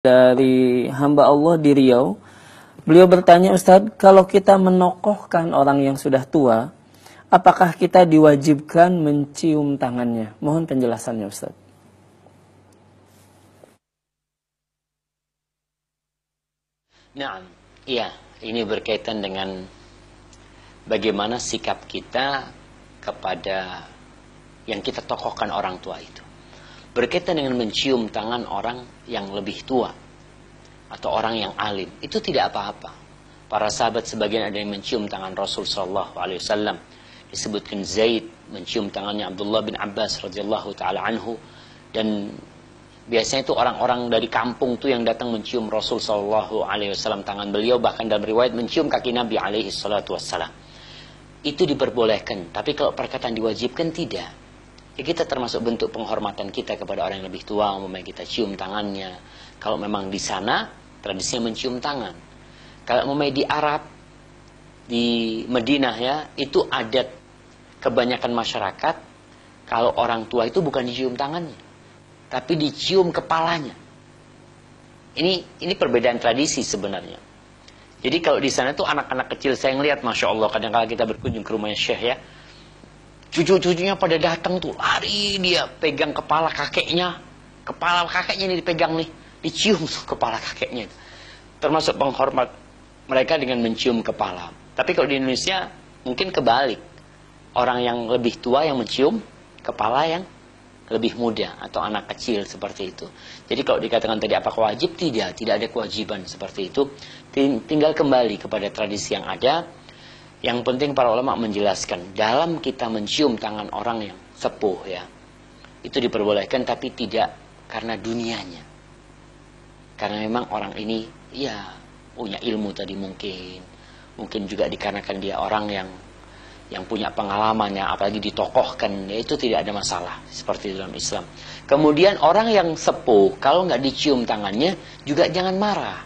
dari hamba Allah di Riau. Beliau bertanya, Ustadz, kalau kita menokohkan orang yang sudah tua, apakah kita diwajibkan mencium tangannya? Mohon penjelasannya, Ustadz. Nah, iya, ini berkaitan dengan bagaimana sikap kita kepada yang kita tokohkan orang tua itu. Berkaitan dengan mencium tangan orang yang lebih tua atau orang yang alim, itu tidak apa-apa. Para sahabat sebagian ada yang mencium tangan Rasul sallallahu alaihi wasallam. Disebutkan Zaid mencium tangannya Abdullah bin Abbas radhiyallahu taala anhu, dan biasanya itu orang-orang dari kampung tuh yang datang mencium Rasul sallallahu alaihi wasallam tangan beliau, bahkan dalam riwayat mencium kaki Nabi alaihi salatu wassalam. Itu diperbolehkan, tapi kalau perkataan diwajibkan tidak. Ya, kita termasuk bentuk penghormatan kita kepada orang yang lebih tua, umpamanya kita cium tangannya. Kalau memang di sana tradisinya mencium tangan. Kalau umpamanya di Arab, di Madinah ya, itu adat kebanyakan masyarakat, kalau orang tua itu bukan dicium tangannya, tapi dicium kepalanya. Ini perbedaan tradisi sebenarnya. Jadi kalau di sana tuh anak-anak kecil, saya ngelihat, masya Allah, kadang-kadang kita berkunjung ke rumahnya Syekh ya, cucu-cucunya pada datang tuh, lari dia pegang kepala kakeknya ini dipegang nih, dicium tuh kepala kakeknya. Termasuk penghormat mereka dengan mencium kepala. Tapi kalau di Indonesia mungkin kebalik, orang yang lebih tua yang mencium kepala yang lebih muda atau anak kecil seperti itu. Jadi kalau dikatakan tadi apakah wajib? Tidak ada kewajiban seperti itu. Tinggal kembali kepada tradisi yang ada. Yang penting para ulama menjelaskan, dalam kita mencium tangan orang yang sepuh ya, itu diperbolehkan, tapi tidak karena dunianya. Karena memang orang ini ya punya ilmu tadi, mungkin juga dikarenakan dia orang yang punya pengalaman, yang apalagi ditokohkan, ya, itu tidak ada masalah seperti dalam Islam. Kemudian orang yang sepuh, kalau nggak dicium tangannya juga jangan marah.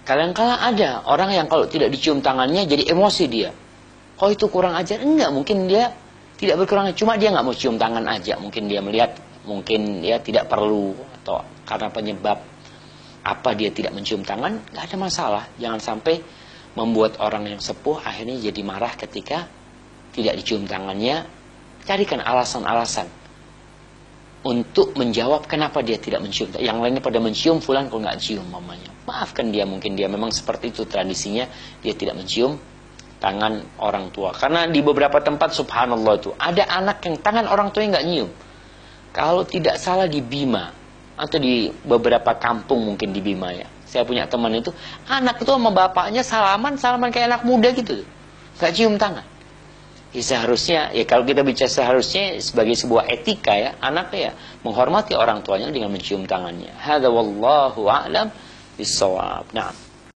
Kadang-kala ada orang yang kalau tidak dicium tangannya jadi emosi dia. Oh itu kurang ajar? Enggak, mungkin dia tidak berkurang, cuma dia nggak mau cium tangan aja. Mungkin dia melihat, mungkin dia tidak perlu, atau karena penyebab apa dia tidak mencium tangan, nggak ada masalah. Jangan sampai membuat orang yang sepuh akhirnya jadi marah ketika tidak dicium tangannya. Carikan alasan-alasan untuk menjawab kenapa dia tidak mencium. Yang lainnya pada mencium, fulan kok nggak cium mamanya. Maafkan dia, mungkin dia memang seperti itu tradisinya, dia tidak mencium tangan orang tua. Karena di beberapa tempat subhanallah itu ada anak yang tangan orang tuanya nggak nyium. Kalau tidak salah di Bima atau di beberapa kampung mungkin di Bima ya, saya punya teman itu, anak itu sama bapaknya salaman kayak anak muda gitu, nggak cium tangan. Ya, seharusnya ya, kalau kita bicara seharusnya sebagai sebuah etika ya, anak ya menghormati orang tuanya dengan mencium tangannya. Hadza wallahu a'lam bis-shawab. Nah.